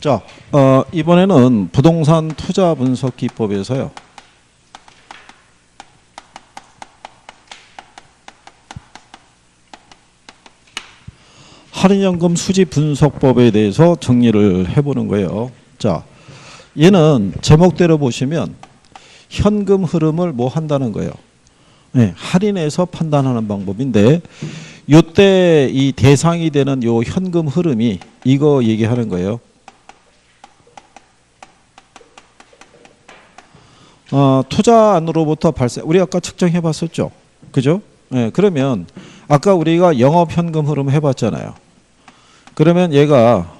자, 이번에는 부동산 투자 분석 기법에서요. 할인연금 수지 분석법에 대해서 정리를 해보는 거예요. 자, 얘는 제목대로 보시면 현금 흐름을 뭐 한다는 거예요. 네, 할인해서 판단하는 방법인데 요때 이 대상이 되는 요 현금 흐름이 이거 얘기하는 거예요. 투자안으로부터 발생, 우리 아까 측정해 봤었죠? 그죠? 네, 그러면 아까 우리가 영업 현금 흐름 해봤잖아요. 그러면 얘가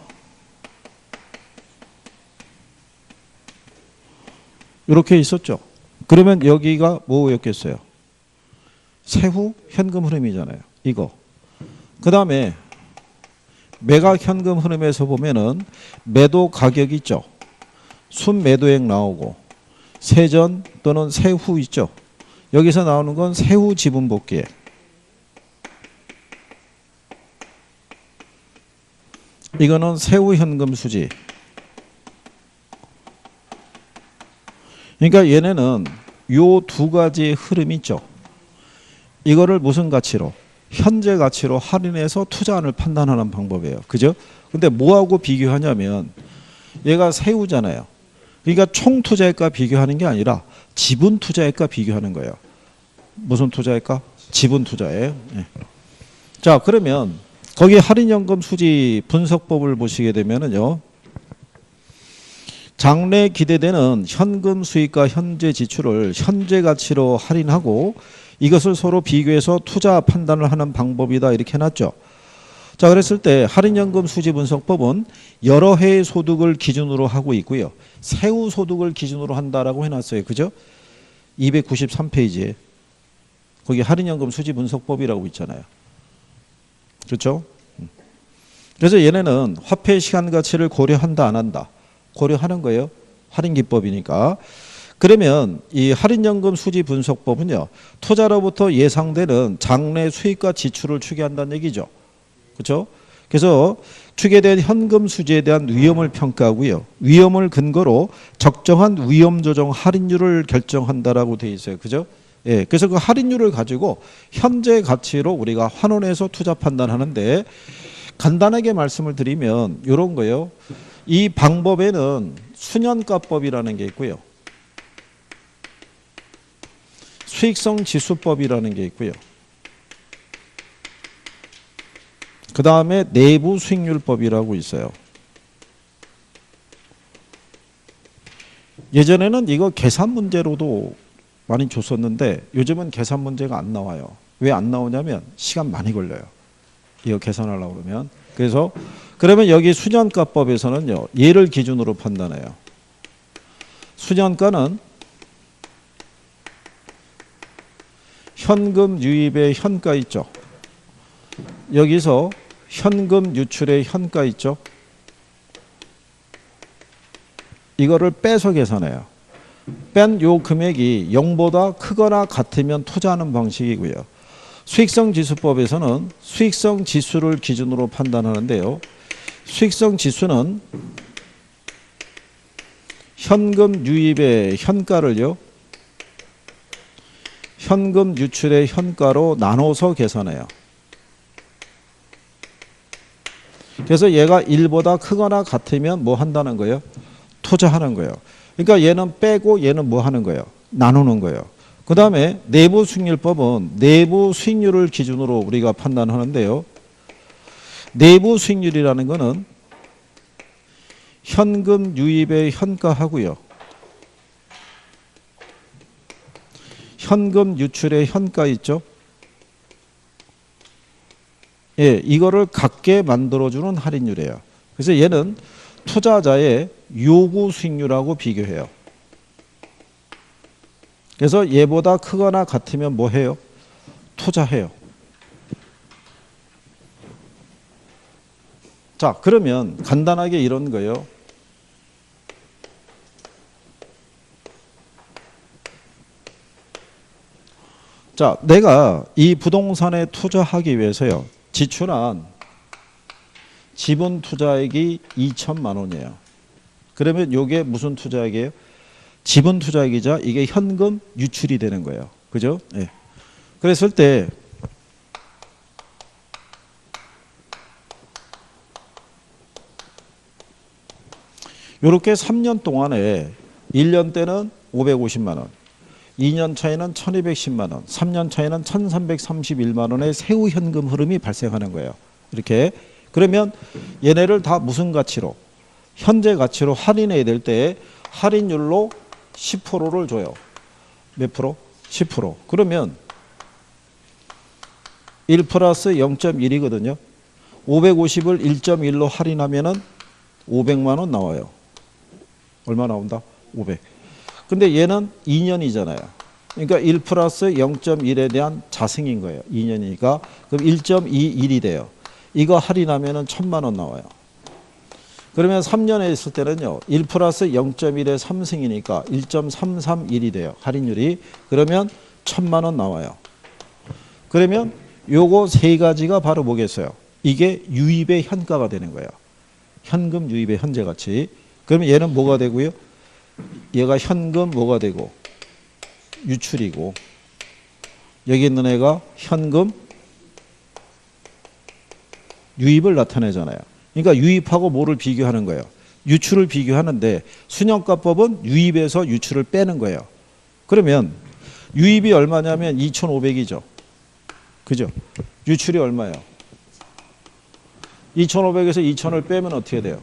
이렇게 있었죠. 그러면 여기가 뭐였겠어요? 세후 현금 흐름이잖아요. 이거. 그 다음에 매각 현금 흐름에서 보면은 매도 가격 있죠. 순매도액 나오고 세전 또는 세후 있죠. 여기서 나오는 건 세후 지분 복귀액. 이거는 세후 현금 수지. 그러니까 얘네는 요 두 가지의 흐름이 있죠. 이거를 무슨 가치로? 현재 가치로 할인해서 투자안을 판단하는 방법이에요. 그죠? 근데 뭐하고 비교하냐면 얘가 세후잖아요. 그러니까 총 투자액과 비교하는 게 아니라 지분 투자액과 비교하는 거예요. 무슨 투자액과? 지분 투자액. 네. 자, 그러면 거기 할인연금 수지 분석법을 보시게 되면은요. 장래 기대되는 현금 수익과 현재 지출을 현재 가치로 할인하고 이것을 서로 비교해서 투자 판단을 하는 방법이다 이렇게 해놨죠. 자, 그랬을 때 할인연금 수지 분석법은 여러 해의 소득을 기준으로 하고 있고요. 세후 소득을 기준으로 한다라고 해놨어요. 그죠? 293페이지에 거기 할인연금 수지 분석법이라고 있잖아요. 그렇죠? 그래서 얘네는 화폐 시간 가치를 고려한다 안 한다? 고려하는 거예요. 할인기법이니까. 그러면 이 할인연금 수지 분석법은요. 투자로부터 예상되는 장래 수익과 지출을 추계한다는 얘기죠. 그렇죠? 그래서 추계된 현금 수지에 대한 위험을 평가하고요. 위험을 근거로 적정한 위험 조정 할인율을 결정한다라고 돼 있어요. 그죠? 예. 그래서 그 할인율을 가지고 현재 가치로 우리가 환원해서 투자 판단하는데 간단하게 말씀을 드리면 이런 거예요. 이 방법에는 수년가법이라는 게 있고요. 수익성 지수법이라는 게 있고요. 그 다음에 내부 수익률법이라고 있어요. 예전에는 이거 계산 문제로도 많이 줬었는데 요즘은 계산 문제가 안 나와요. 왜 안 나오냐면 시간 많이 걸려요. 이거 계산하려고 그러면. 그래서 그러면 여기 수년가법에서는요. 얘를 기준으로 판단해요. 수년가는 현금 유입의 현가 있죠. 여기서 현금 유출의 현가 있죠. 이거를 빼서 계산해요. 뺀 요 금액이 0보다 크거나 같으면 투자하는 방식이고요. 수익성 지수법에서는 수익성 지수를 기준으로 판단하는데요. 수익성 지수는 현금 유입의 현가를요. 현금 유출의 현가로 나눠서 계산해요. 그래서 얘가 1보다 크거나 같으면 뭐 한다는 거예요? 투자하는 거예요. 그러니까 얘는 빼고 얘는 뭐 하는 거예요? 나누는 거예요. 그 다음에 내부 수익률법은 내부 수익률을 기준으로 우리가 판단하는데요. 내부 수익률이라는 거는 현금 유입의 현가하고요. 현금 유출의 현가 있죠. 예, 이거를 같게 만들어주는 할인율이에요. 그래서 얘는 투자자의 요구 수익률하고 비교해요. 그래서 얘보다 크거나 같으면 뭐 해요? 투자해요. 자, 그러면 간단하게 이런 거예요. 자, 내가 이 부동산에 투자하기 위해서요. 지출한 지분 투자액이 2천만 원이에요. 그러면 요게 무슨 투자액이에요? 지분 투자액이자 이게 현금 유출이 되는 거예요. 그죠? 예. 그랬을 때 요렇게 3년 동안에 1년 때는 550만 원, 2년 차에는 1210만 원, 3년 차에는 1331만 원의 세후 현금 흐름이 발생하는 거예요. 이렇게. 그러면 얘네를 다 무슨 가치로? 현재 가치로 할인해야 될 때 할인율로 10%를 줘요. 몇 프로? 10%. 그러면 1 플러스 0.1이거든요. 550을 1.1로 할인하면은 500만 원 나와요. 얼마 나온다? 500. 근데 얘는 2년이잖아요. 그러니까 1 플러스 0.1에 대한 자승인 거예요. 2년이니까. 그럼 1.21이 돼요. 이거 할인하면은 1000만 원 나와요. 그러면 3년에 있을 때는요. 1 플러스 0.1의 3승이니까 1.331이 돼요. 할인율이. 그러면 1000만 원 나와요. 그러면 요거 세 가지가 바로 뭐겠어요? 이게 유입의 현가가 되는 거예요. 현금 유입의 현재 가치. 그러면 얘는 뭐가 되고요? 얘가 현금 뭐가 되고 유출이고 여기 있는 애가 현금 유입을 나타내잖아요. 그러니까 유입하고 뭐를 비교하는 거예요? 유출을 비교하는데 순영가법은 유입에서 유출을 빼는 거예요. 그러면 유입이 얼마냐면 2,500이죠. 그죠? 유출이 얼마예요? 2,500에서 2,000을 빼면 어떻게 돼요?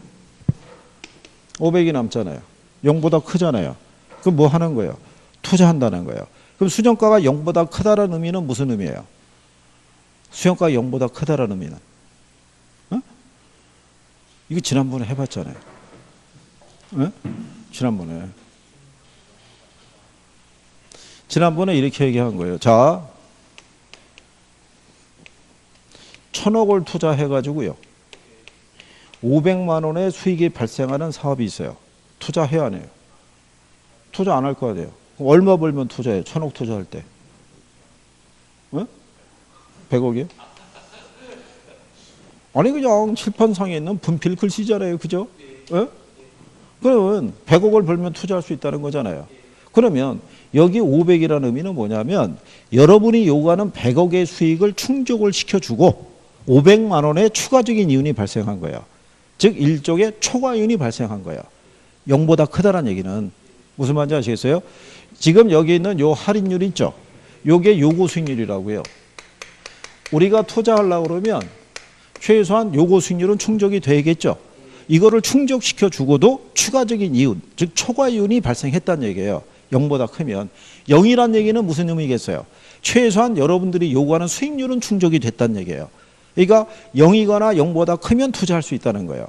500이 남잖아요. 0보다 크잖아요. 그럼 뭐 하는 거예요? 투자한다는 거예요. 그럼 수정가가 0보다 크다라는 의미는 무슨 의미예요? 수정가가 0보다 크다라는 의미는? 어? 이거 지난번에 해봤잖아요. 어? 지난번에 이렇게 얘기한 거예요. 자, 1,000억을 투자해가지고요. 500만 원의 수익이 발생하는 사업이 있어요. 투자해야 안 해요? 투자 안 할 거 아니에요? 얼마 벌면 투자해요? 1,000억 투자할 때. 어? 100억이요? 아니 그냥 칠판상에 있는 분필 글씨잖아요. 그죠? 어? 그러면 100억을 벌면 투자할 수 있다는 거잖아요. 그러면 여기 500이라는 의미는 뭐냐면 여러분이 요구하는 100억의 수익을 충족을 시켜주고 500만 원의 추가적인 이윤이 발생한 거예요. 즉 일종의 초과이윤이 발생한 거예요. 0보다 크다란 얘기는 무슨 말인지 아시겠어요? 지금 여기 있는 요 할인율 있죠? 요게 요구 수익률이라고요. 우리가 투자하려고 그러면 최소한 요구 수익률은 충족이 되겠죠. 이거를 충족시켜 주고도 추가적인 이윤, 즉 초과이윤이 발생했다는 얘기예요. 0보다 크면. 0이란 얘기는 무슨 의미겠어요? 최소한 여러분들이 요구하는 수익률은 충족이 됐다는 얘기예요. 그러니까 0이거나 0보다 크면 투자할 수 있다는 거예요.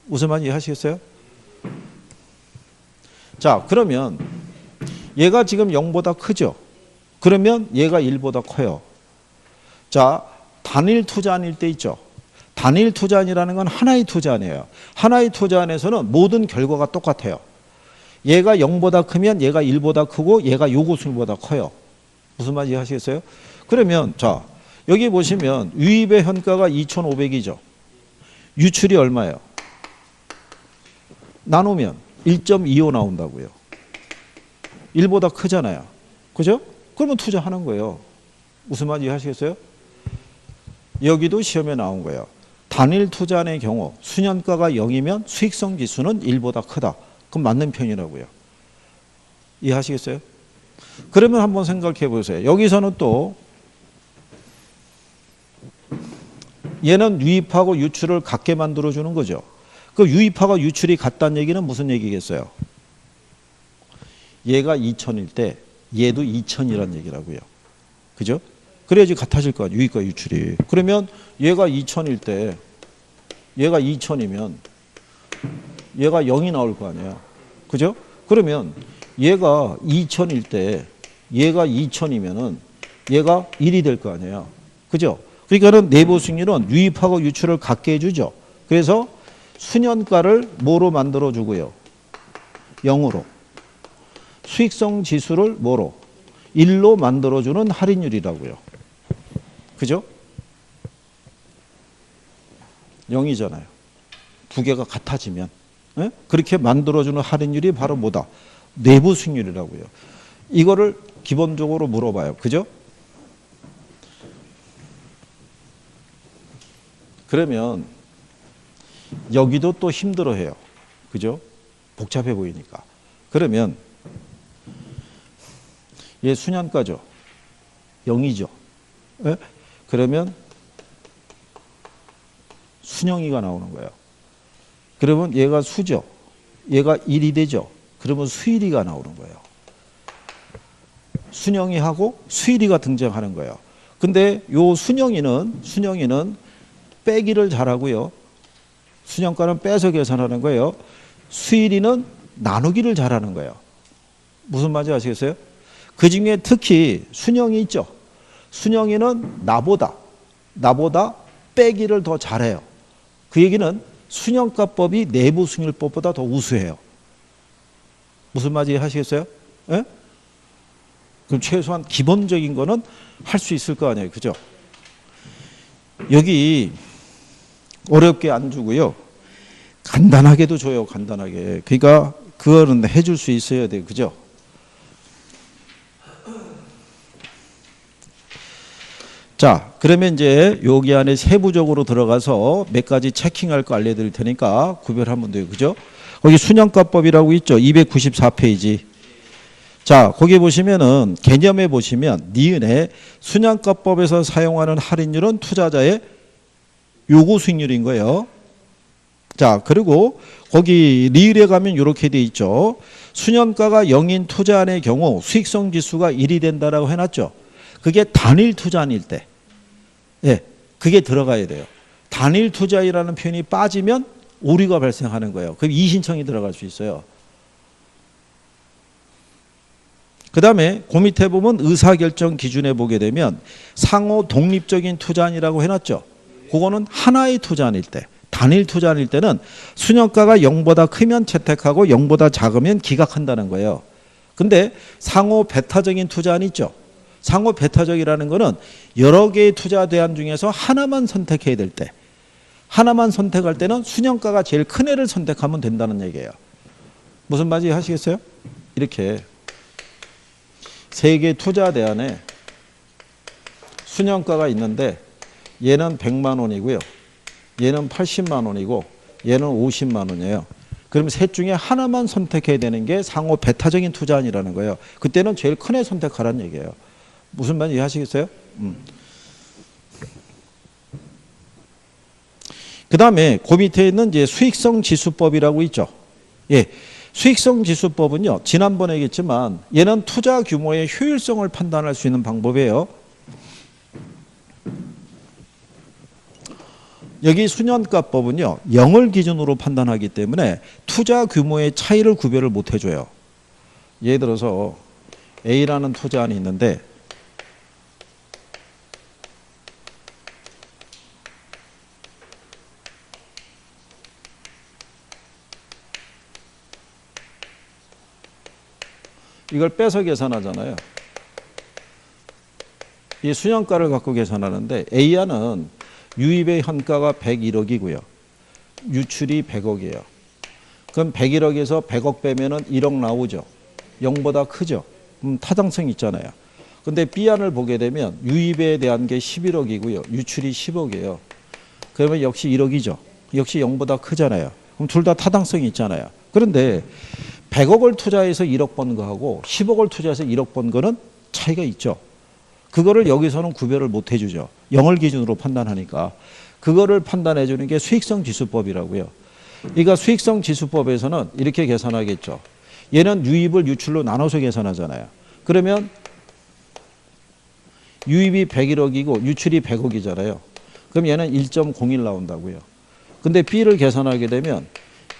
무슨 말인지 이해하시겠어요? 자, 그러면 얘가 지금 0보다 크죠? 그러면 얘가 1보다 커요. 자, 단일 투자안일 때 있죠? 단일 투자안이라는 건 하나의 투자안이에요. 하나의 투자안에서는 모든 결과가 똑같아요. 얘가 0보다 크면 얘가 1보다 크고 얘가 요구수보다 커요. 무슨 말인지 이해하시겠어요? 그러면 자, 여기 보시면 유입의 현가가 2,500이죠. 유출이 얼마예요? 나누면 1.25 나온다고요. 1보다 크잖아요. 그죠? 그러면 투자하는 거예요. 무슨 말인지 이해하시겠어요? 여기도 시험에 나온 거예요. 단일 투자안의 경우 수년가가 0이면 수익성 지수는 1보다 크다. 그럼 맞는 편이라고요. 이해하시겠어요? 그러면 한번 생각해 보세요. 여기서는 또 얘는 유입하고 유출을 같게 만들어주는 거죠. 그 유입하고 유출이 같다는 얘기는 무슨 얘기겠어요? 얘가 2,000일 때 얘도 2,000이라는 얘기라고요. 그죠? 그래야지 같아질 거 아니에요. 유입과 유출이. 그러면 얘가 2,000일 때 얘가 2,000이면 얘가 0이 나올 거 아니에요. 그죠? 그러면 얘가 2,000일 때 얘가 2,000이면은 얘가 1이 될 거 아니에요. 그죠? 그러니까는 내부 수익률은 유입하고 유출을 같게 해주죠. 그래서 수년가를 뭐로 만들어 주고요? 0으로. 수익성 지수를 뭐로? 1로 만들어 주는 할인율이라고요. 그죠? 0이잖아요. 두 개가 같아지면. 예? 그렇게 만들어주는 할인율이 바로 뭐다? 내부 수익률이라고요. 이거를 기본적으로 물어봐요. 그죠? 그러면 여기도 또 힘들어해요. 그죠? 복잡해 보이니까. 그러면 얘 수년가죠. 0이죠. 예? 그러면 순영이가 나오는 거예요. 그러면 얘가 수죠. 얘가 1이 되죠. 그러면 수일이가 나오는 거예요. 순영이하고 수일이가 등장하는 거예요. 근데 요 순영이는 빼기를 잘하고요. 순영가는 빼서 계산하는 거예요. 수일이는 나누기를 잘하는 거예요. 무슨 말인지 아시겠어요? 그 중에 특히 순영이 있죠. 순영이는 나보다 빼기를 더 잘해요. 그 얘기는 순영가법이 내부 수익률법보다 더 우수해요. 무슨 말인지 하시겠어요? 예? 그럼 최소한 기본적인 거는 할 수 있을 거 아니에요. 그죠? 여기 어렵게 안 주고요. 간단하게도 줘요. 간단하게. 그러니까 그거는 해줄 수 있어야 돼요. 그죠? 자, 그러면 이제 여기 안에 세부적으로 들어가서 몇 가지 체킹할 거 알려드릴 테니까 구별하면 돼요. 그죠? 거기 순영가법이라고 있죠. 294페이지. 자, 거기 보시면은 개념에 보시면 니은에 순영가법에서 사용하는 할인율은 투자자의 요구 수익률인 거예요. 자, 그리고 거기 리을에 가면 이렇게 돼 있죠. 순영가가 0인 투자안의 경우 수익성 지수가 1이 된다라고 해놨죠. 그게 단일 투자안일 때. 예, 그게 들어가야 돼요. 단일 투자이라는 표현이 빠지면 오류가 발생하는 거예요. 그럼 이신청이 들어갈 수 있어요. 그 다음에 그 밑에 보면 의사결정 기준에 보게 되면 상호 독립적인 투자안이라고 해놨죠. 그거는 하나의 투자안일 때, 단일 투자안일 때는 순영가가 0보다 크면 채택하고 0보다 작으면 기각한다는 거예요. 근데 상호 배타적인 투자안이 있죠. 상호 배타적이라는 거는 여러 개의 투자 대안 중에서 하나만 선택해야 될 때, 하나만 선택할 때는 순영가가 제일 큰 애를 선택하면 된다는 얘기예요. 무슨 말인지 하시겠어요? 이렇게 세 개 투자 대안에 순영가가 있는데 얘는 100만 원이고요. 얘는 80만 원이고 얘는 50만 원이에요. 그럼 셋 중에 하나만 선택해야 되는 게 상호 배타적인 투자안이라는 거예요. 그때는 제일 큰 애 선택하라는 얘기예요. 무슨 말인지 이해하시겠어요? 그 다음에 그 밑에 있는 이제 수익성 지수법이라고 있죠. 예. 수익성 지수법은요, 지난번에 얘기했지만 얘는 투자 규모의 효율성을 판단할 수 있는 방법이에요. 여기 순영가법은요, 0을 기준으로 판단하기 때문에 투자 규모의 차이를 구별을 못 해줘요. 예를 들어서 A라는 투자안이 있는데 이걸 빼서 계산하잖아요. 이 순영가를 갖고 계산하는데 A안은 유입의 현가가 101억이고요. 유출이 100억이에요. 그럼 101억에서 100억 빼면은 1억 나오죠. 0보다 크죠. 타당성이 있잖아요. 근데 B안을 보게 되면 유입에 대한 게 11억이고요. 유출이 10억이에요. 그러면 역시 1억이죠. 역시 0보다 크잖아요. 그럼 둘 다 타당성이 있잖아요. 그런데 100억을 투자해서 1억 번 거하고 10억을 투자해서 1억 번 거는 차이가 있죠. 그거를 여기서는 구별을 못 해주죠. 0을 기준으로 판단하니까. 그거를 판단해 주는 게 수익성 지수법이라고요. 그러니까 수익성 지수법에서는 이렇게 계산하겠죠. 얘는 유입을 유출로 나눠서 계산하잖아요. 그러면 유입이 101억이고 유출이 100억이잖아요. 그럼 얘는 1.01 나온다고요. 근데 B를 계산하게 되면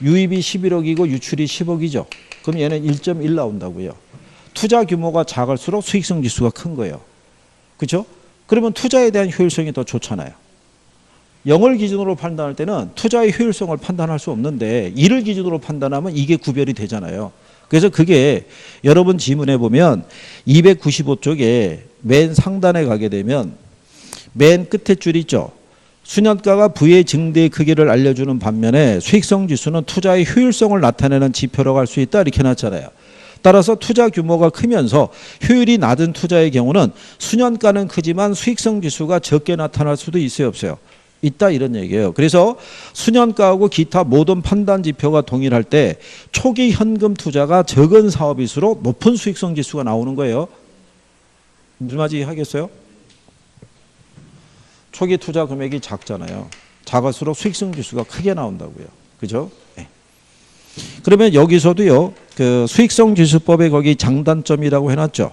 유입이 11억이고 유출이 10억이죠. 그럼 얘는 1.1 나온다고요. 투자 규모가 작을수록 수익성 지수가 큰 거예요. 그렇죠? 그러면 투자에 대한 효율성이 더 좋잖아요. 0을 기준으로 판단할 때는 투자의 효율성을 판단할 수 없는데 1을 기준으로 판단하면 이게 구별이 되잖아요. 그래서 그게 여러분 지문에 보면 295쪽에 맨 상단에 가게 되면 맨 끝에 줄 있죠. 수년가가 부의 증대의 크기를 알려주는 반면에 수익성 지수는 투자의 효율성을 나타내는 지표라고 할 수 있다 이렇게 해놨잖아요. 따라서 투자 규모가 크면서 효율이 낮은 투자의 경우는 수년가는 크지만 수익성 지수가 적게 나타날 수도 있어요, 없어요? 있다 이런 얘기예요. 그래서 수년가하고 기타 모든 판단 지표가 동일할 때 초기 현금 투자가 적은 사업일수록 높은 수익성 지수가 나오는 거예요. 무슨 말인지 하겠어요? 초기 투자 금액이 작잖아요. 작을수록 수익성 지수가 크게 나온다고요. 그죠? 네. 그러면 여기서도요, 그 수익성 지수법에 거기 장단점이라고 해놨죠.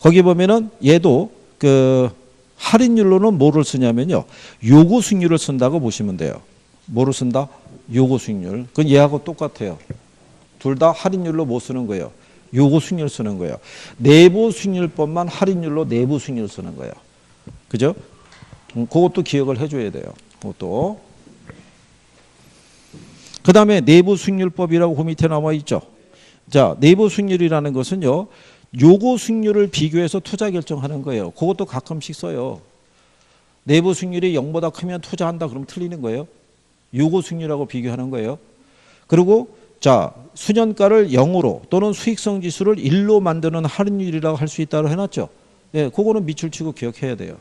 거기 보면은 얘도 그 할인율로는 뭐를 쓰냐면요, 요구 수익률을 쓴다고 보시면 돼요. 뭐를 쓴다? 요구 수익률. 그건 얘하고 똑같아요. 둘 다 할인율로 뭐 쓰는 거예요? 요구 수익률 쓰는 거예요. 내부 수익률법만 할인율로 내부 수익률 쓰는 거예요. 그죠? 그것도 기억을 해줘야 돼요. 그것도. 그 다음에 내부 수익률법이라고 그 밑에 나와 있죠. 자, 내부 수익률이라는 것은요, 요구 수익률을 비교해서 투자 결정하는 거예요. 그것도 가끔씩 써요. 내부 수익률이 0보다 크면 투자한다 그러면 틀리는 거예요. 요구 수익률하고 비교하는 거예요. 그리고 자, 수년가를 0으로 또는 수익성 지수를 1로 만드는 할인율이라고 할 수 있다고 해놨죠. 예, 그거는 밑줄 치고 기억해야 돼요.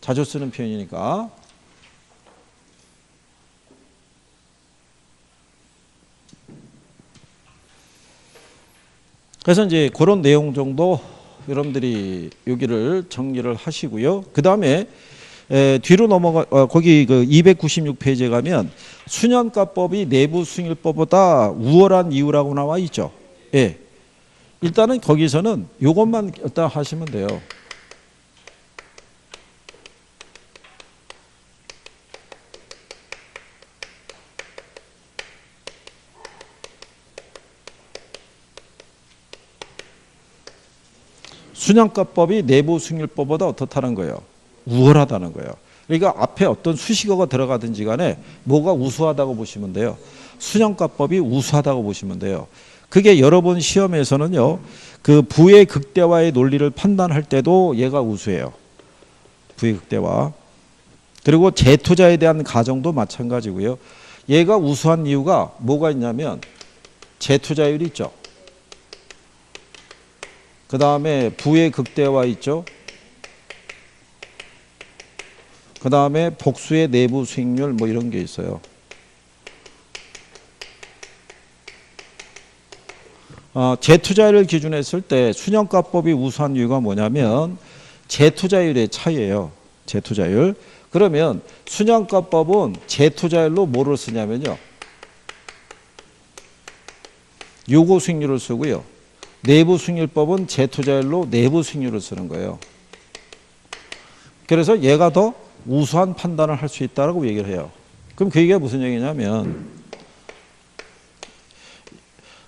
자주 쓰는 표현이니까. 그래서 이제 그런 내용 정도 여러분들이 여기를 정리를 하시고요. 그 다음에 뒤로 넘어가 거기 그 296페이지에 가면 수년가법이 내부 수익률법보다 우월한 이유라고 나와 있죠. 예. 일단은 거기서는 이것만 일단 하시면 돼요. 수년가법이 내부 수익률법보다 어떻다는 거예요? 우월하다는 거예요. 그러니까 앞에 어떤 수식어가 들어가든지 간에 뭐가 우수하다고 보시면 돼요. 수년가법이 우수하다고 보시면 돼요. 그게 여러 번 시험에서는요, 그 부의 극대화의 논리를 판단할 때도 얘가 우수해요. 부의 극대화. 그리고 재투자에 대한 가정도 마찬가지고요. 얘가 우수한 이유가 뭐가 있냐면 재투자율 있죠. 그 다음에 부의 극대화 있죠. 그 다음에 복수의 내부 수익률 뭐 이런 게 있어요. 재투자율을 기준했을 때 수년가법이 우수한 이유가 뭐냐면 재투자율의 차이예요. 재투자율. 그러면 수년가법은 재투자율로 뭐를 쓰냐면요, 요구 수익률을 쓰고요. 내부 수익률법은 재투자율로 내부 수익률을 쓰는 거예요. 그래서 얘가 더 우수한 판단을 할 수 있다고 얘기를 해요. 그럼 그 얘기가 무슨 얘기냐면,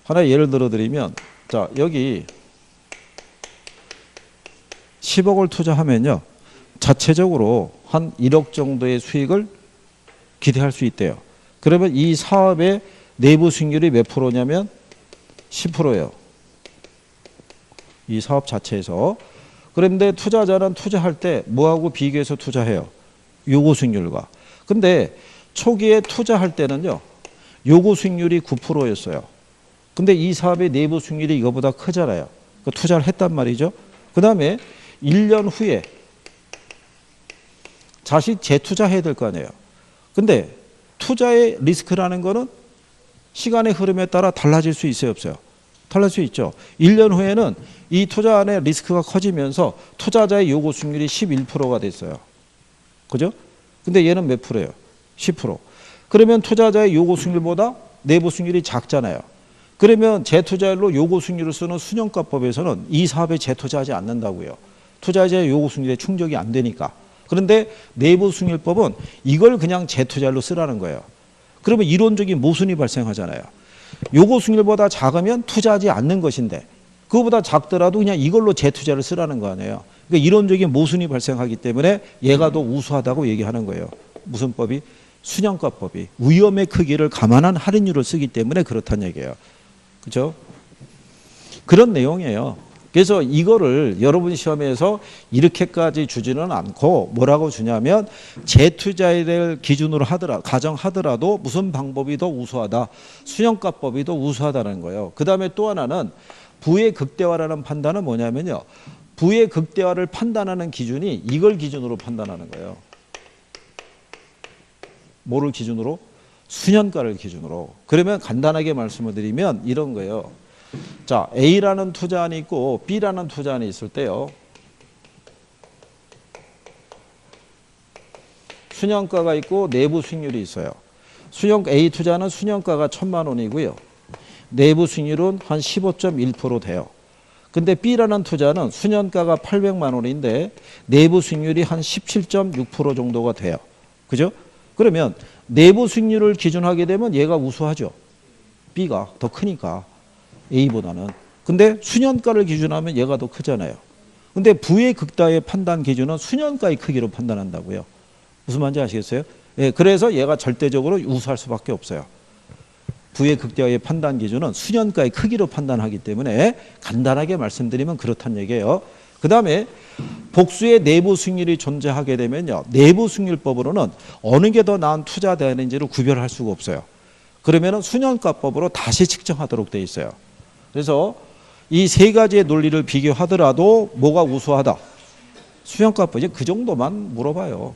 하나 예를 들어 드리면, 자, 여기 10억을 투자하면요, 자체적으로 한 1억 정도의 수익을 기대할 수 있대요. 그러면 이 사업의 내부 수익률이 몇 프로냐면 10%예요. 이 사업 자체에서. 그런데 투자자는 투자할 때 뭐하고 비교해서 투자해요? 요구 수익률과. 근데 초기에 투자할 때는요, 요구 수익률이 9%였어요. 근데 이 사업의 내부 수익률이 이거보다 크잖아요. 그 투자를 했단 말이죠. 그 다음에 1년 후에 다시 재투자해야 될 거 아니에요. 근데 투자의 리스크라는 거는 시간의 흐름에 따라 달라질 수 있어요, 없어요? 달라질 수 있죠. 1년 후에는 이 투자 안에 리스크가 커지면서 투자자의 요구 수익률이 11%가 됐어요. 그죠? 근데 얘는 몇 프로예요? 10%. 그러면 투자자의 요구 수익률보다 내부 수익률이 작잖아요. 그러면 재투자율로 요구 수익률을 쓰는 수년가법에서는 이 사업에 재투자하지 않는다고요. 투자자의 요구 수익률에 충족이 안 되니까. 그런데 내부 수익률법은 이걸 그냥 재투자율로 쓰라는 거예요. 그러면 이론적인 모순이 발생하잖아요. 요구 수익률보다 작으면 투자하지 않는 것인데 그거보다 작더라도 그냥 이걸로 재투자를 쓰라는 거 아니에요. 그러니까 이론적인 모순이 발생하기 때문에 얘가 더 우수하다고 얘기하는 거예요. 무슨 법이? 수년가법이 위험의 크기를 감안한 할인율을 쓰기 때문에 그렇다는 얘기예요. 그렇죠? 그런 내용이에요. 그래서 이거를 여러분 시험에서 이렇게까지 주지는 않고 뭐라고 주냐면 재투자를 기준으로 가정하더라도 무슨 방법이 더 우수하다. 순형가법이 더 우수하다는 거예요. 그 다음에 또 하나는 부의 극대화라는 판단은 뭐냐면요. 부의 극대화를 판단하는 기준이 이걸 기준으로 판단하는 거예요. 뭐를 기준으로? 순현가를 기준으로. 그러면 간단하게 말씀을 드리면 이런 거예요. 자, A라는 투자안이 있고 B라는 투자안이 있을 때요. 순현가가 있고 내부 수익률이 있어요. A 투자는 순현가가 1,000만 원이고요. 내부 수익률은 한 15.1% 돼요. 근데 B라는 투자는 순현가가 800만 원인데 내부 수익률이 한 17.6% 정도가 돼요. 그죠? 그러면 내부 수익률을 기준하게 되면 얘가 우수하죠. B가 더 크니까 A보다는. 근데 순현가를 기준하면 얘가 더 크잖아요. 근데 부의 극대화의 판단 기준은 순현가의 크기로 판단한다고요. 무슨 말인지 아시겠어요? 예, 그래서 얘가 절대적으로 우수할 수밖에 없어요. 부의 극대화의 판단 기준은 순현가의 크기로 판단하기 때문에 간단하게 말씀드리면 그렇다는 얘기예요. 그 다음에 복수의 내부 수익률이 존재하게 되면요. 내부 수익률법으로는 어느 게 더 나은 투자 대안인지를 구별할 수가 없어요. 그러면 순현가법으로 다시 측정하도록 돼 있어요. 그래서 이 세 가지의 논리를 비교하더라도 뭐가 우수하다? 순현가법 이제 그 정도만 물어봐요.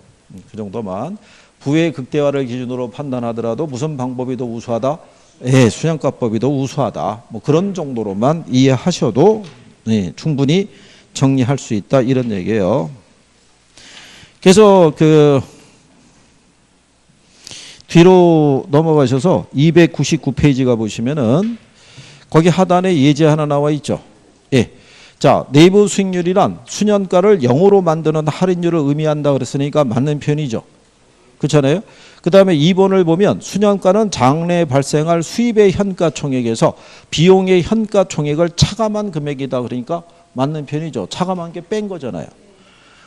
그 정도만. 부의 극대화를 기준으로 판단하더라도 무슨 방법이 더 우수하다? 예, 순현가법이 더 우수하다. 뭐 그런 정도로만 이해하셔도 예, 충분히 정리할 수 있다 이런 얘기예요. 그래서 그 뒤로 넘어가셔서 299페이지가 보시면은 거기 하단에 예제 하나 나와 있죠. 예. 자, 내부 수익률이란 순현가를 0으로 만드는 할인율을 의미한다 그랬으니까 맞는 표현이죠. 그렇잖아요. 그 다음에 2번을 보면 순현가는 장래에 발생할 수입의 현가 총액에서 비용의 현가 총액을 차감한 금액이다. 그러니까 맞는 편이죠. 차감한 게 뺀 거잖아요.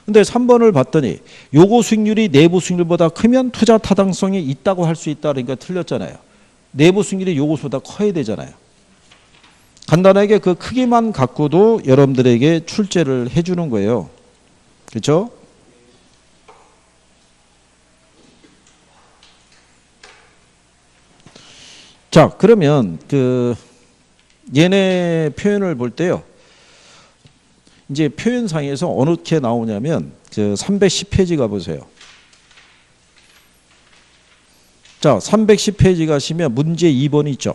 근데 3번을 봤더니 요거 수익률이 내부 수익률보다 크면 투자 타당성이 있다고 할 수 있다. 그러니까 틀렸잖아요. 내부 수익률이 요거보다 커야 되잖아요. 간단하게 그 크기만 갖고도 여러분들에게 출제를 해주는 거예요. 그렇죠? 자, 그러면 그 얘네 표현을 볼 때요. 이제 표현상에서 어떻게 나오냐면 그 310페이지 가보세요. 자, 310페이지 가시면 문제 2번 있죠.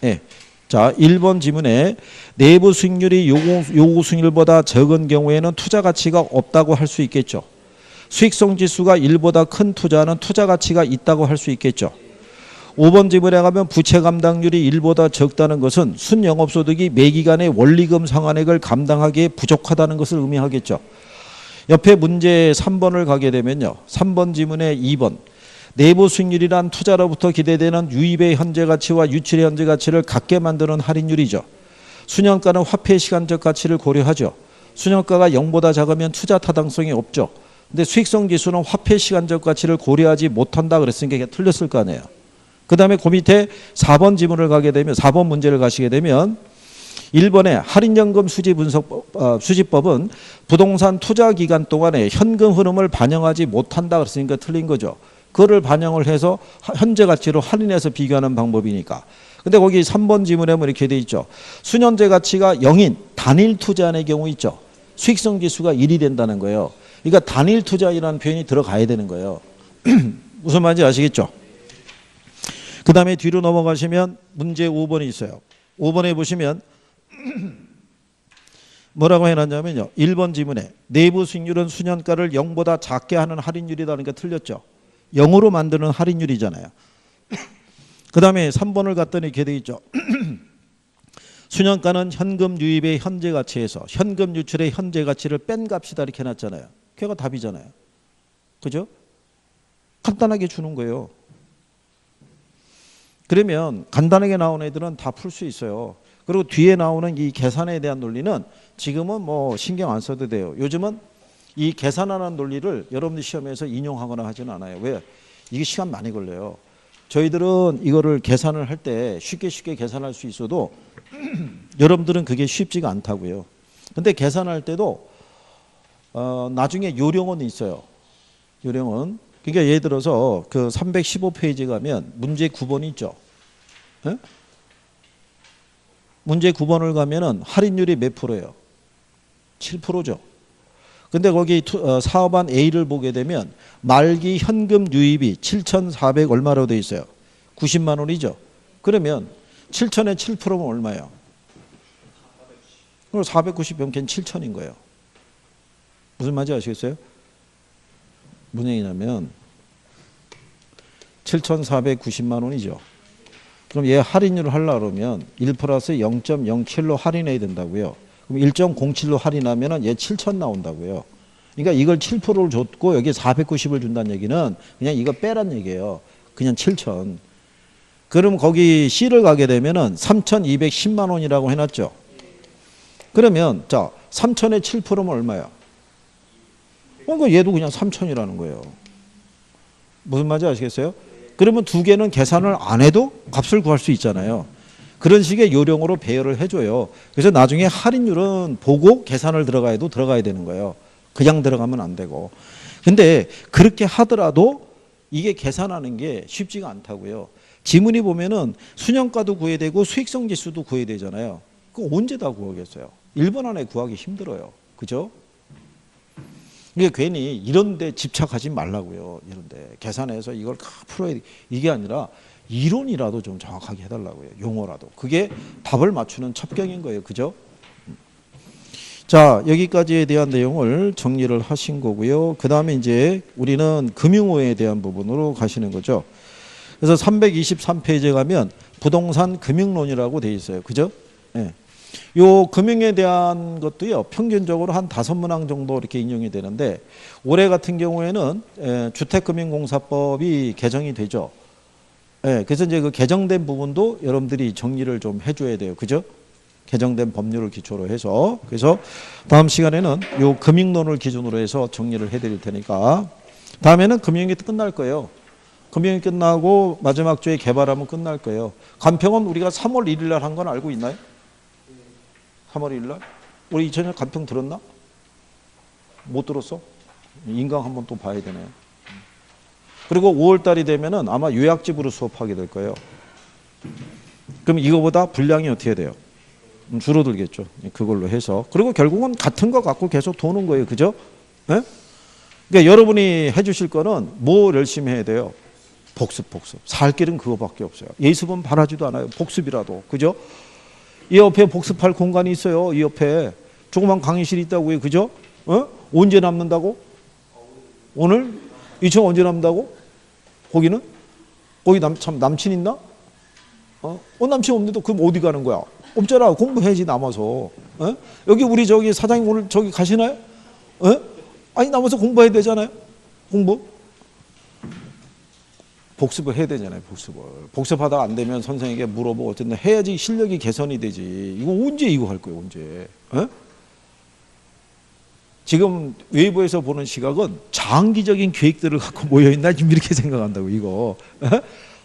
네. 자, 1번 지문에 내부 수익률이 요구 수익률보다 적은 경우에는 투자 가치가 없다고 할 수 있겠죠. 수익성 지수가 1보다 큰 투자는 투자 가치가 있다고 할 수 있겠죠. 5번 지문에 가면 부채 감당률이 1보다 적다는 것은 순영업소득이 매기간의 원리금 상환액을 감당하기에 부족하다는 것을 의미하겠죠. 옆에 문제 3번을 가게 되면요. 3번 지문에 2번. 내부 수익률이란 투자로부터 기대되는 유입의 현재 가치와 유출의 현재 가치를 같게 만드는 할인율이죠. 순현가는 화폐의 시간적 가치를 고려하죠. 순현가가 0보다 작으면 투자 타당성이 없죠. 근데 수익성 지수는 화폐의 시간적 가치를 고려하지 못한다 그랬으니까 이게 틀렸을 거 아니에요. 그 다음에 그 밑에 4번 지문을 가게 되면 4번 문제를 가시게 되면 1번에 할인연금 수집법은 부동산 투자 기간 동안에 현금 흐름을 반영하지 못한다 그랬으니까 틀린 거죠. 그거를 반영을 해서 현재 가치로 할인해서 비교하는 방법이니까. 근데 거기 3번 지문에 뭐 이렇게 돼 있죠. 순현재 가치가 0인 단일 투자의 경우 있죠. 수익성 지수가 1이 된다는 거예요. 그러니까 단일 투자이라는 표현이 들어가야 되는 거예요. 무슨 말인지 아시겠죠? 그 다음에 뒤로 넘어가시면 문제 5번이 있어요. 5번에 보시면 뭐라고 해놨냐면요. 1번 지문에 내부 수익률은 순현가를 0보다 작게 하는 할인율이라는 게 틀렸죠. 0으로 만드는 할인율이잖아요. 그 다음에 3번을 갔더니 이렇게 돼 있죠. 순현가는 현금 유입의 현재 가치에서 현금 유출의 현재 가치를 뺀 값이다 이렇게 해놨잖아요. 그게 답이잖아요. 그죠? 간단하게 주는 거예요. 그러면 간단하게 나온 애들은 다 풀 수 있어요. 그리고 뒤에 나오는 이 계산에 대한 논리는 지금은 뭐 신경 안 써도 돼요. 요즘은 이 계산하는 논리를 여러분들 시험에서 인용하거나 하지는 않아요. 왜? 이게 시간 많이 걸려요. 저희들은 이거를 계산을 할 때 쉽게 계산할 수 있어도 여러분들은 그게 쉽지가 않다고요. 근데 계산할 때도 나중에 요령은 있어요. 요령은. 그러니까 예를 들어서 그 315페이지 가면 문제 9번 있죠. 예? 문제 9번을 가면은 할인율이 몇 프로예요? 7%죠. 근데 거기 사업안 A를 보게 되면 말기 현금 유입이 7,400 얼마로 돼 있어요? 90만 원이죠. 그러면 7천에 7%면 얼마예요? 그럼 490이면 걔는 7천인 거예요. 무슨 말인지 아시겠어요? 무슨 얘기냐면 7,490만 원이죠. 그럼 얘 할인율을 하려고 그러면 1 플러스 0.07로 할인해야 된다고요. 그럼 1.07로 할인하면 얘 7천 나온다고요. 그러니까 이걸 7%를 줬고 여기 490을 준다는 얘기는 그냥 이거 빼란 얘기예요. 그냥 7천. 그럼 거기 C를 가게 되면은 3,210만 원이라고 해놨죠. 그러면 자 3천에 7%면 얼마야? 그러니까 얘도 그냥 3천이라는 거예요. 무슨 말인지 아시겠어요? 그러면 두 개는 계산을 안 해도 값을 구할 수 있잖아요. 그런 식의 요령으로 배열을 해줘요. 그래서 나중에 할인율은 보고 계산을 들어가야 되는 거예요. 그냥 들어가면 안 되고. 근데 그렇게 하더라도 이게 계산하는 게 쉽지가 않다고요. 지문이 보면은 순영가도 구해야 되고 수익성 지수도 구해야 되잖아요. 그거 언제 다 구하겠어요? 1번 안에 구하기 힘들어요. 그죠? 이게 괜히 이런 데 집착하지 말라고요. 이런 데. 계산해서 이걸 풀어야 돼. 이게 아니라 이론이라도 좀 정확하게 해달라고요. 용어라도. 그게 답을 맞추는 첩경인 거예요. 그죠? 자, 여기까지에 대한 내용을 정리를 하신 거고요. 그 다음에 이제 우리는 금융오해에 대한 부분으로 가시는 거죠. 그래서 323페이지에 가면 부동산 금융론이라고 돼 있어요. 그죠? 예. 요 금융에 대한 것도요, 평균적으로 한 5문항 정도 이렇게 인용이 되는데, 올해 같은 경우에는 주택금융공사법이 개정이 되죠. 예, 그래서 이제 그 개정된 부분도 여러분들이 정리를 좀 해줘야 돼요. 그죠? 개정된 법률을 기초로 해서. 그래서 다음 시간에는 요 금융론을 기준으로 해서 정리를 해드릴 테니까, 다음에는 금융이 끝날 거예요. 금융이 끝나고 마지막 주에 개발하면 끝날 거예요. 간평은 우리가 3월 1일 날 한 건 알고 있나요? 3월 1일 날? 우리 2000년 간평 들었나? 못 들었어? 인강 한번 또 봐야 되네. 그리고 5월 달이 되면은 아마 요약집으로 수업하게 될 거예요. 그럼 이거보다 분량이 어떻게 돼요? 줄어들겠죠. 그걸로 해서. 그리고 결국은 같은 거 갖고 계속 도는 거예요. 그죠? 네? 그러니까 여러분이 해주실 거는 뭘 열심히 해야 돼요? 복습. 살 길은 그거밖에 없어요. 예습은 바라지도 않아요. 복습이라도. 그죠? 이 옆에 복습할 공간이 있어요. 이 옆에 조그만 강의실이 있다고요. 그죠? 언제 남는다고? 오늘? 2층 언제 남는다고? 거기는? 거기 남친 있나? 남친 없는데도 그럼 어디 가는 거야? 없잖아. 공부해야지 남아서. 여기 우리 저기 사장님 오늘 저기 가시나요? 아니 남아서 공부해야 되잖아요. 공부. 복습을 해야 되잖아요. 복습하다가 안 되면 선생에게 물어보고 어쨌든 해야지 실력이 개선이 되지. 이거 언제 이거 할 거예요. 언제. 지금 외부에서 보는 시각은 장기적인 계획들을 갖고 모여있나 지금 이렇게 생각한다고. 이거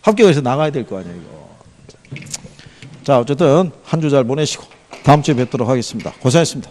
합격해서 나가야 될 거 아니에요. 이거. 자, 어쨌든 한 주 잘 보내시고 다음 주에 뵙도록 하겠습니다. 고생하셨습니다.